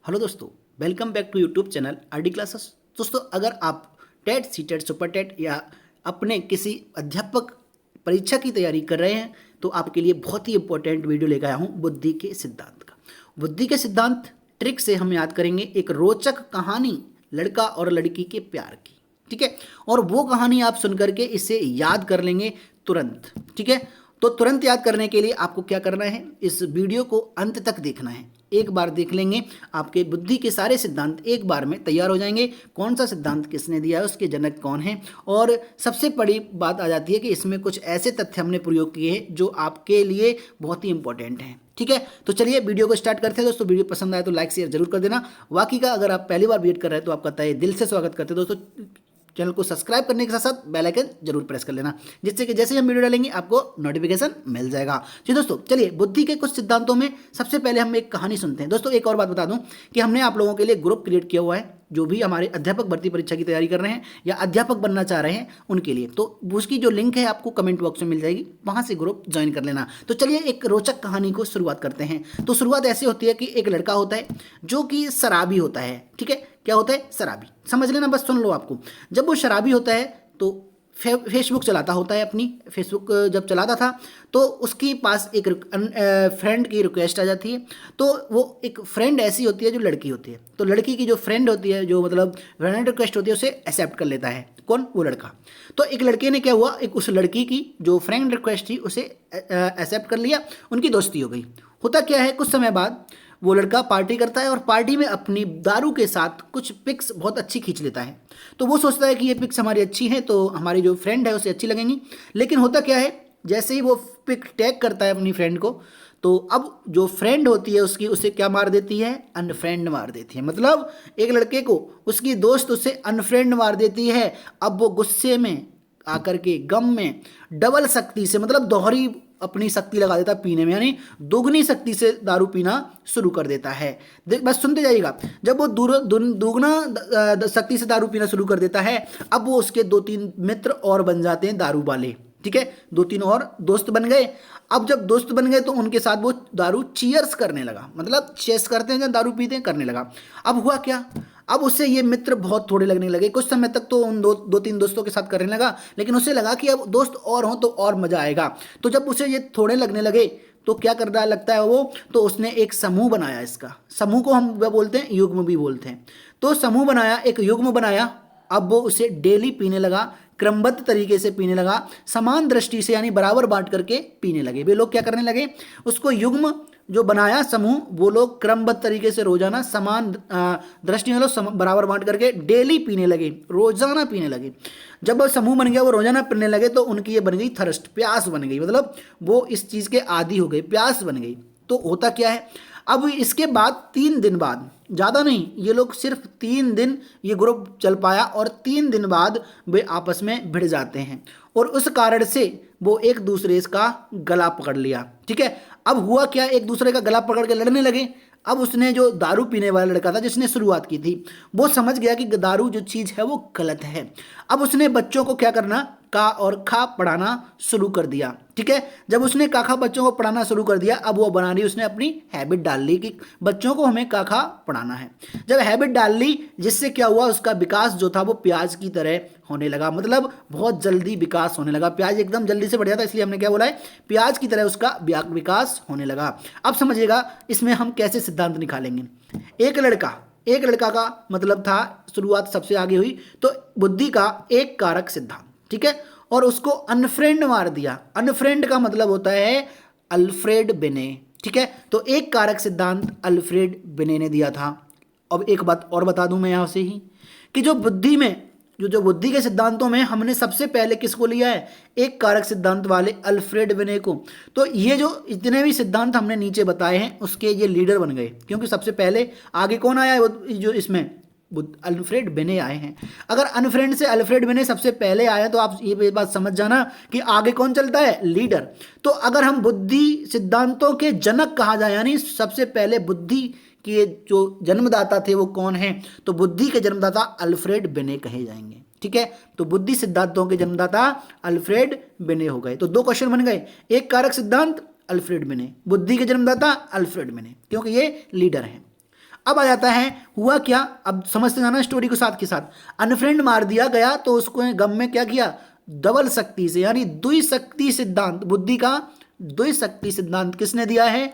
Hello दोस्तों, welcome back to YouTube channel RD classes. दोस्तों, अगर आप टेट, सीटेट, सुपर टेट या अपने किसी अध्यापक परीक्षा की तैयारी कर रहे हैं तो आपके लिए बहुत ही इंपॉर्टेंट वीडियो लेकर आया हूं बुद्धि के सिद्धांत का। बुद्धि के सिद्धांत ट्रिक से हम याद करेंगे एक रोचक कहानी लड़का और लड़की के प्यार की। ठीक है, और वो कहानी आप सुन करके इसे याद कर लेंगे तुरंत। ठीक है, तो तुरंत याद करने के लिए आपको क्या करना है, इस वीडियो को अंत तक देखना है। एक बार देख लेंगे आपके बुद्धि के सारे सिद्धांत एक बार में तैयार हो जाएंगे। कौन सा सिद्धांत किसने दिया है, उसके जनक कौन है, और सबसे बड़ी बात आ जाती है कि इसमें कुछ ऐसे तथ्य हमने प्रयोग किए हैं जो आपके लिए बहुत ही इंपॉर्टेंट हैं। ठीक है, तो चलिए वीडियो को स्टार्ट करते हैं। दोस्तों, वीडियो पसंद आए तो लाइक शेयर जरूर कर देना। बाकी का अगर आप पहली बार विजिट कर रहे हैं तो आपका तहे दिल से स्वागत करते हैं। दोस्तों, चैनल को सब्सक्राइब करने के साथ साथ बेल आइकन जरूर प्रेस कर लेना, जिससे कि जैसे हम वीडियो डालेंगे आपको नोटिफिकेशन मिल जाएगा। जी दोस्तों, चलिए बुद्धि के कुछ सिद्धांतों में सबसे पहले हम एक कहानी सुनते हैं। दोस्तों, एक और बात बता दूं कि हमने आप लोगों के लिए ग्रुप क्रिएट किया हुआ है, जो भी हमारे अध्यापक भर्ती परीक्षा की तैयारी कर रहे हैं या अध्यापक बनना चाह रहे हैं उनके लिए। तो उसकी जो लिंक है आपको कमेंट बॉक्स में मिल जाएगी, वहां से ग्रुप ज्वाइन कर लेना। तो चलिए एक रोचक कहानी को शुरुआत करते हैं। तो शुरुआत ऐसे होती है कि एक लड़का होता है जो कि शराबी होता है। ठीक है, क्या होता है? शराबी। समझ लेना, बस सुन लो आपको। जब वो शराबी होता है तो फेसबुक चलाता होता है। अपनी फेसबुक जब चलाता था तो उसके पास एक फ्रेंड की रिक्वेस्ट आ जाती है। तो वो एक फ्रेंड ऐसी होती है जो लड़की होती है, तो लड़की की जो फ्रेंड होती है, जो मतलब फ्रेंड रिक्वेस्ट होती है, उसे एक्सेप्ट कर लेता है। कौन? वो लड़का। तो एक लड़के ने क्या हुआ, एक उस लड़की की जो फ्रेंड रिक्वेस्ट थी उसे एक्सेप्ट कर लिया, उनकी दोस्ती हो गई। होता क्या है, कुछ समय बाद वो लड़का पार्टी करता है और पार्टी में अपनी दारू के साथ कुछ पिक्स बहुत अच्छी खींच लेता है। तो वो सोचता है कि ये पिक्स हमारी अच्छी हैं तो हमारी जो फ्रेंड है उसे अच्छी लगेंगी। लेकिन होता क्या है, जैसे ही वो पिक टैग करता है अपनी फ्रेंड को, तो अब जो फ्रेंड होती है उसकी उसे क्या मार देती है? अनफ्रेंड मार देती है। मतलब एक लड़के को उसकी दोस्त उसे अनफ्रेंड मार देती है। अब वो गुस्से में आकर के, गम में, डबल शक्ति से, मतलब दोहरी अपनी शक्ति लगा देता है पीने में, यानी दोगुनी शक्ति से दारू पीना शुरू कर देता है। बस सुनते जाइएगा। जब वो दोगुना शक्ति से दारू पीना शुरू कर देता है, अब वो उसके 2-3 मित्र और बन जाते हैं दारू वाले। ठीक है, 2-3 और दोस्त बन गए। अब जब दोस्त बन गए तो उनके साथ वो दारू चीयर्स करने लगा, मतलब चेस करते हैं जब दारू पीते हैं, करने लगा। अब हुआ क्या, अब उससे ये मित्र बहुत थोड़े लगने लगे। कुछ समय तक तो उन 2-3 दोस्तों के साथ करने लगा, लेकिन उसे लगा कि अब दोस्त और हों तो और मजा आएगा। तो जब उसे ये थोड़े लगने लगे तो क्या कर रहा लगता है वो, तो उसने एक समूह बनाया। इसका समूह को हम वह बोलते हैं, युग्म भी बोलते हैं। तो समूह बनाया, एक युग्म बनाया। अब वो उसे डेली पीने लगा, क्रमबद्ध तरीके से पीने लगा, समान दृष्टि से, यानी बराबर बांट करके पीने लगे। वे लोग क्या करने लगे, उसको युग्म जो बनाया समूह, वो लोग क्रमबद्ध तरीके से रोजाना समान दृष्टि में लोग बराबर बांट करके डेली पीने लगे, रोजाना पीने लगे। जब वो समूह बन गया, वो रोजाना पीने लगे, तो उनकी ये बन गई थर्स्ट, प्यास बन गई। मतलब वो इस चीज के आदी हो गए, प्यास बन गई। तो होता क्या है, अब इसके बाद 3 दिन बाद, ज़्यादा नहीं, ये लोग सिर्फ 3 दिन ये ग्रुप चल पाया और 3 दिन बाद वे आपस में भिड़ जाते हैं और उस कारण से वो एक दूसरे का गला पकड़ लिया। ठीक है, अब हुआ क्या, एक दूसरे का गला पकड़ के लड़ने लगे। अब उसने, जो दारू पीने वाला लड़का था जिसने शुरुआत की थी, वो समझ गया कि दारू जो चीज़ है वो गलत है। अब उसने बच्चों को क्या करना, का और खा पढ़ाना शुरू कर दिया। ठीक है, जब उसने काखा बच्चों को पढ़ाना शुरू कर दिया, अब वो बना रही, उसने अपनी हैबिट डाल ली कि बच्चों को हमें काखा पढ़ाना है। जब हैबिट डाल ली, जिससे क्या हुआ, उसका विकास जो था वो प्याज की तरह होने लगा। मतलब बहुत जल्दी विकास होने लगा। प्याज एकदम जल्दी से बढ़ जाता है, इसलिए हमने क्या बोला है, प्याज की तरह उसका विकास होने लगा। अब समझिएगा इसमें हम कैसे सिद्धांत निकालेंगे। एक लड़का का मतलब था, शुरुआत सबसे आगे हुई, तो बुद्धि का एक कारक सिद्धांत। ठीक है, और उसको अनफ्रेंड मार दिया। अनफ्रेंड का मतलब होता है अल्फ्रेड बिने। ठीक है, तो एक कारक सिद्धांत अल्फ्रेड बिने ने दिया था। अब एक बात और बता दूं मैं यहां से ही, कि जो बुद्धि में, जो बुद्धि के सिद्धांतों में हमने सबसे पहले किसको लिया है, एक कारक सिद्धांत वाले अल्फ्रेड बिने को। तो ये जो इतने भी सिद्धांत हमने नीचे बताए हैं उसके ये लीडर बन गए, क्योंकि सबसे पहले आगे कौन आया है, जो इसमें अल्फ्रेड बिने आए हैं। अगर अनफ्रेंड से अल्फ्रेड बिने सबसे पहले आए तो आप ये बात समझ जाना कि आगे कौन चलता है, लीडर। तो अगर हम बुद्धि सिद्धांतों के जनक कहा जाए, यानी सबसे पहले बुद्धि के जो जन्मदाता थे वो कौन है, तो बुद्धि के जन्मदाता अल्फ्रेड बिने कहे जाएंगे। ठीक है, तो बुद्धि सिद्धांतों के जन्मदाता अल्फ्रेड बिने हो गए। तो 2 क्वेश्चन बन गए, एक कारक सिद्धांत अल्फ्रेड बिने, बुद्धि के जन्मदाता अल्फ्रेड बिने, क्योंकि ये लीडर हैं। अब आ जाता है हुआ क्या, अब समझते जाना स्टोरी को साथ के साथ। अनफ्रेंड मार दिया गया तो उसको गम में क्या किया, डबल शक्ति से यानी द्विशक्ति सिद्धांत, बुद्धि का द्विशक्ति सिद्धांत किसने दिया है,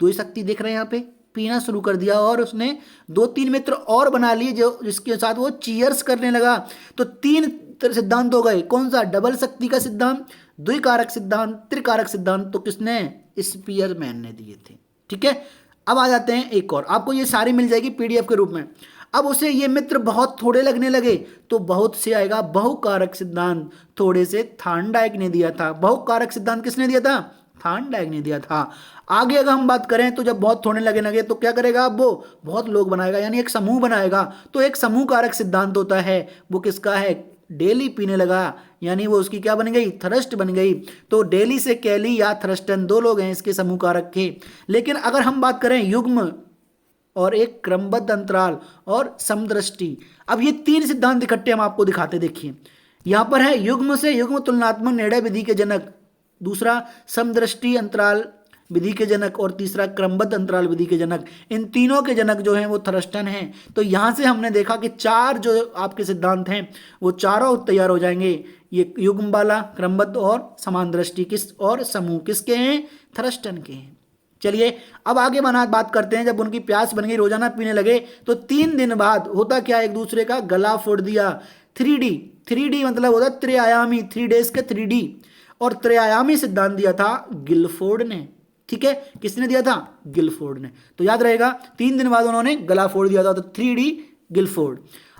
द्विशक्ति देख रहे हैं यहाँ पे, पीना शुरू कर दिया और उसने 2-3 मित्र और बना लिए जो जिसके साथ वो चीयर्स करने लगा। तो 3 सिद्धांत हो गए, कौन सा, डबल शक्ति का सिद्धांत, द्विकारक सिद्धांत, त्रिकारक सिद्धांत, तो किसने, स्पीयरमैन ने दिए थे। ठीक है, अब आ जाते हैं एक और, आपको ये सारी मिल जाएगी पीडीएफ के रूप में। अब उसे ये मित्र बहुत थोड़े लगने लगे तो बहुत से आएगा बहुकारक सिद्धांत, थोड़े से थार्नडाइक ने दिया था। बहुकारक सिद्धांत किसने दिया था, थार्नडाइक ने दिया था। आगे अगर हम बात करें तो जब बहुत थोड़े लगे तो क्या करेगा, अब वो बहुत लोग बनाएगा यानी एक समूह बनाएगा। तो एक समूह कारक सिद्धांत होता है, वो किसका है, डेली पीने लगा यानी वो उसकी क्या बन गई, थ्रस्ट बन गई। तो डेली से कैली या थ्रस्टन 2 लोग हैं इसके समूह कारक के। लेकिन अगर हम बात करें युग्म और एक क्रमबद्ध अंतराल और समदृष्टि, अब ये 3 सिद्धांत इकट्ठे हम आपको दिखाते, देखिए यहां पर है युग्म से युग्म तुलनात्मक निर्णय विधि के जनक, दूसरा समदृष्टि अंतराल विधि के जनक और तीसरा क्रमबद्ध अंतराल विधि के जनक। इन तीनों के जनक जो हैं वो थर्स्टन हैं। तो यहाँ से हमने देखा कि 4 जो आपके सिद्धांत हैं वो चारों तैयार हो जाएंगे, ये युग्म वाला, क्रमबद्ध और समान दृष्टि किस और समूह किसके हैं, थर्स्टन के हैं। चलिए अब आगे बात करते हैं। जब उनकी प्यास बन गई, रोजाना पीने लगे, तो 3 दिन बाद होता क्या, एक दूसरे का गला फोड़ दिया। 3D मतलब होता है त्रिआयामी, 3 days के 3D, और त्रिआयामी सिद्धांत दिया था गिलफोर्ड ने। ठीक है, किसने दिया था, गिलफोर्ड ने। तो याद रहेगा 3 दिन बाद उन्होंने गला फोड़ दिया था, तो 3D गिलफोर्ड।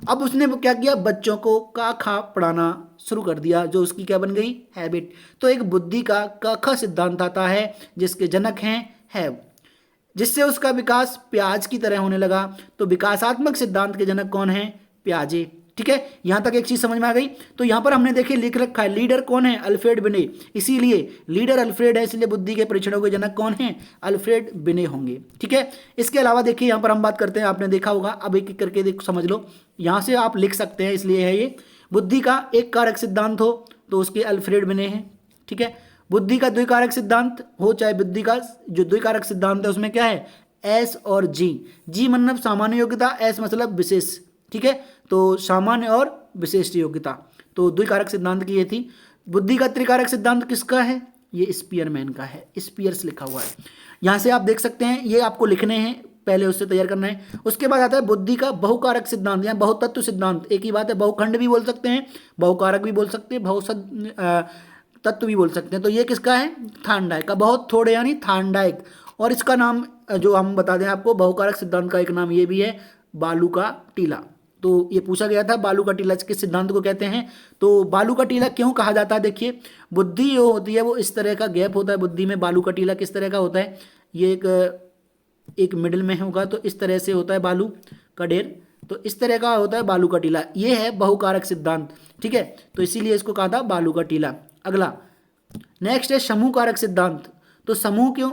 अब उसने क्या किया, बच्चों को का खा पढ़ाना शुरू कर दिया, जो उसकी क्या बन गई, हैबिट। तो एक बुद्धि का क सिद्धांत आता है जिसके जनक हैं हैव, जिससे उसका विकास प्याज की तरह होने लगा। तो विकासात्मक सिद्धांत के जनक कौन है, प्याजे। ठीक है, यहां तक एक चीज समझ में आ गई। तो यहां पर हमने देखे लिख रखा है लीडर कौन है, अल्फ्रेड बिने, इसीलिए लीडर अल्फ्रेड है, इसलिए बुद्धि के परीक्षणों के जनक कौन है, अल्फ्रेड बिने होंगे। ठीक है, इसके अलावा देखिए यहां पर हम बात करते हैं, आपने देखा होगा, अब एक एक करके समझ लो, यहां से आप लिख सकते हैं, इसलिए है ये बुद्धि का एक कारक सिद्धांत हो तो उसके अल्फ्रेड बिने हैं। ठीक है, बुद्धि का द्विकारक सिद्धांत हो, चाहे बुद्धि का जो द्विकारक सिद्धांत है उसमें क्या है, एस और जी मतलब सामान्य योग्यता, एस मतलब विशेष। ठीक है, तो सामान्य और विशेष योग्यता, तो द्विकारक सिद्धांत की ये थी। बुद्धि का त्रिकारक सिद्धांत किसका है, ये स्पीयरमैन का है, स्पीयर्स लिखा हुआ है। यहां से आप देख सकते हैं, ये आपको लिखने हैं, पहले उससे तैयार करना है। उसके बाद आता है बुद्धि का बहुकारक सिद्धांत या बहुतत्व सिद्धांत। एक ही बात है, बहुखंड भी बोल सकते हैं, बहुकारक भी बोल सकते हैं, तत्व भी बोल सकते हैं। तो ये किसका है, थार्नडाइक का, बहुत थोड़े यानी थार्नडाइक। और इसका नाम जो हम बता दें आपको, बहुकारक सिद्धांत का एक नाम ये भी है, बालू का टीला। तो ये पूछा गया था बालू का टीला किस सिद्धांत को कहते हैं। तो बालू का टीला क्यों कहा जाता है, देखिए बुद्धि जो होती है वो इस तरह का गैप होता है बुद्धि में। बालू का टीला किस तरह का होता है, ये एक मिडिल में होगा, तो इस तरह से होता है बालू का ढेर, तो इस तरह का होता है बालू का टीला। ये है बहुकारक सिद्धांत। ठीक है, तो इसीलिए इसको कहा था बालू का टीला। अगला नेक्स्ट है समूह कारक सिद्धांत। तो समूह क्यों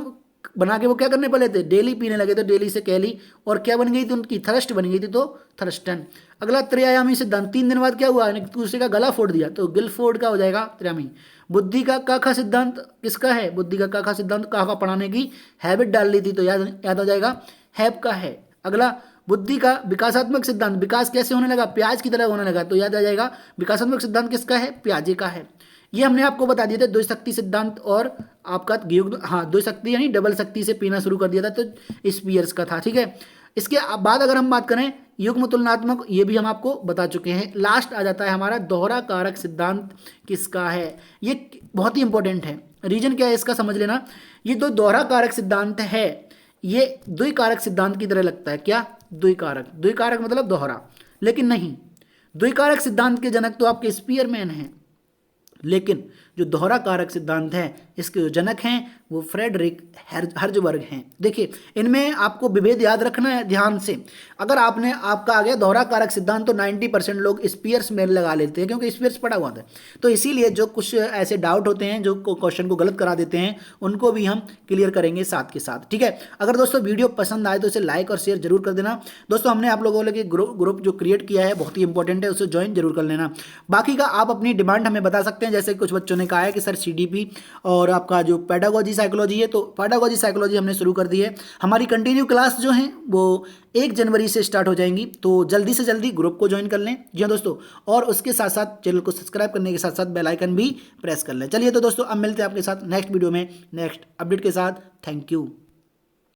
बना के वो क्या करने पड़े थे, डेली पीने लगे, तो डेली से कैली, और क्या बन गई थी उनकी, थ्रस्ट बन गई थी, तो थ्रस्टन। अगला त्रिआयामी सिद्धांत, 3 दिन बाद क्या हुआ, दूसरे का गला फोड़ दिया, तो गिलफोर्ड का हो जाएगा त्रिआयामी। बुद्धि का काखा सिद्धांत किसका है, बुद्धि का काखा सिद्धांत काखा पढ़ाने की हैबिट डाल ली थी, तो याद आ जाएगा हैब का है। अगला बुद्धि का विकासात्मक सिद्धांत, विकास कैसे होने लगा, प्याज की तरह होने लगा, तो याद आ जाएगा विकासात्मक सिद्धांत किसका है, प्याजे का है। ये हमने आपको बता दिया था द्विशक्ति सिद्धांत, और आपका द्विशक्ति यानी डबल शक्ति से पीना शुरू कर दिया था, तो स्पीयर्स का था। ठीक है, इसके बाद अगर हम बात करें युग्म तुलनात्मक, ये भी हम आपको बता चुके हैं। लास्ट आ जाता है हमारा दोहरा कारक सिद्धांत किसका है, ये बहुत ही इंपॉर्टेंट है। रीजन क्या है इसका समझ लेना। ये जो दोहरा कारक सिद्धांत है ये द्विकारक सिद्धांत की तरह लगता है, क्या, द्विकारक मतलब दोहरा, लेकिन नहीं, द्विकारक सिद्धांत के जनक तो आपके स्पीयरमैन हैं, लेकिन जो दोहरा कारक सिद्धांत है इसके जो जनक हैं वो फ्रेडरिक हर्जबर्ग हैं। देखिए इनमें आपको विभेद याद रखना है ध्यान से। अगर आपका आ गया दोहरा कारक सिद्धांत तो 90% लोग स्पीयर्स में लगा लेते हैं, क्योंकि स्पीयर्स पढ़ा हुआ था। तो इसीलिए जो कुछ ऐसे डाउट होते हैं जो क्वेश्चन को गलत करा देते हैं उनको भी हम क्लियर करेंगे साथ के साथ। ठीक है, अगर दोस्तों वीडियो पसंद आए तो इसे लाइक और शेयर जरूर कर देना। दोस्तों हमने आप लोगों के ग्रुप जो क्रिएट किया है बहुत ही इंपॉर्टेंट है, उसे ज्वाइन जरूर कर लेना। बाकी का आप अपनी डिमांड हमें बता सकते हैं, जैसे कुछ बच्चों ने कहा है कि सर CDP और आपका जो पेडागोजी साइकोलॉजी है, तो पैडागोजी साइकोलॉजी हमने शुरू कर दी है। हमारी कंटिन्यू क्लास जो है वो 1 जनवरी से स्टार्ट हो जाएंगी, तो जल्दी से जल्दी ग्रुप को ज्वाइन कर लें। जी हाँ दोस्तों, और उसके साथ साथ चैनल को सब्सक्राइब करने के साथ साथ बेल आइकन भी प्रेस कर लें। चलिए तो दोस्तों, अब मिलते हैं आपके साथ नेक्स्ट वीडियो में नेक्स्ट अपडेट के साथ। Thank you.